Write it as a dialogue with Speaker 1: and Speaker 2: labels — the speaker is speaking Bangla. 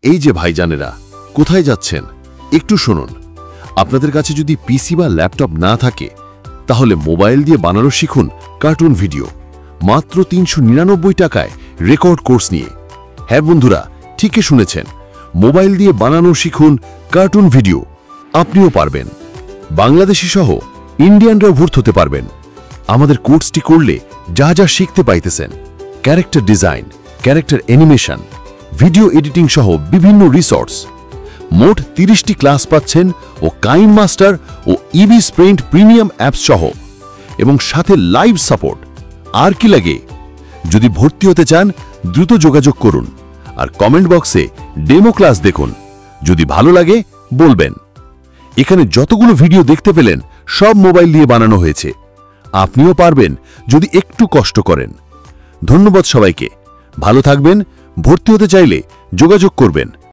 Speaker 1: এই যে ভাইজানেরা, কোথায় যাচ্ছেন একটু শুনুন। আপনাদের কাছে যদি পিসি বা ল্যাপটপ না থাকে তাহলে মোবাইল দিয়ে বানানো শিখুন কার্টুন ভিডিও, মাত্র ৩৯৯ টাকায় রেকর্ড কোর্স নিয়ে। হ্যাঁ বন্ধুরা, ঠিকই শুনেছেন, মোবাইল দিয়ে বানানো শিখুন কার্টুন ভিডিও। আপনিও পারবেন, বাংলাদেশি সহ ইন্ডিয়ানরাও ভর্তি হতে পারবেন। আমাদের কোর্সটি করলে যা যা শিখতে পাইতেছেন, character design, character animation, video editing সহ বিভিন্ন রিসোর্স, মোট ৩০টি ক্লাস পাচ্ছেন ও কাইন মাস্টার ও ইবি স্প্রিন্ট প্রিমিয়াম অ্যাপস সহ, এবং সাথে লাইভ সাপোর্ট। আর কি লাগে? যদি ভর্তি হতে চান দ্রুত যোগাযোগ করুন আর কমেন্ট বক্সে ডেমো ক্লাস দেখুন। যদি ভালো লাগে বলবেন। এখানে যতগুলো ভিডিও দেখতে পেলেন সব মোবাইল দিয়ে বানানো হয়েছে। আপনিও পারবেন যদি একটু কষ্ট করেন। ধন্যবাদ সবাইকে, ভালো থাকবেন। ভর্তি হতে চাইলে যোগাযোগ করবেন।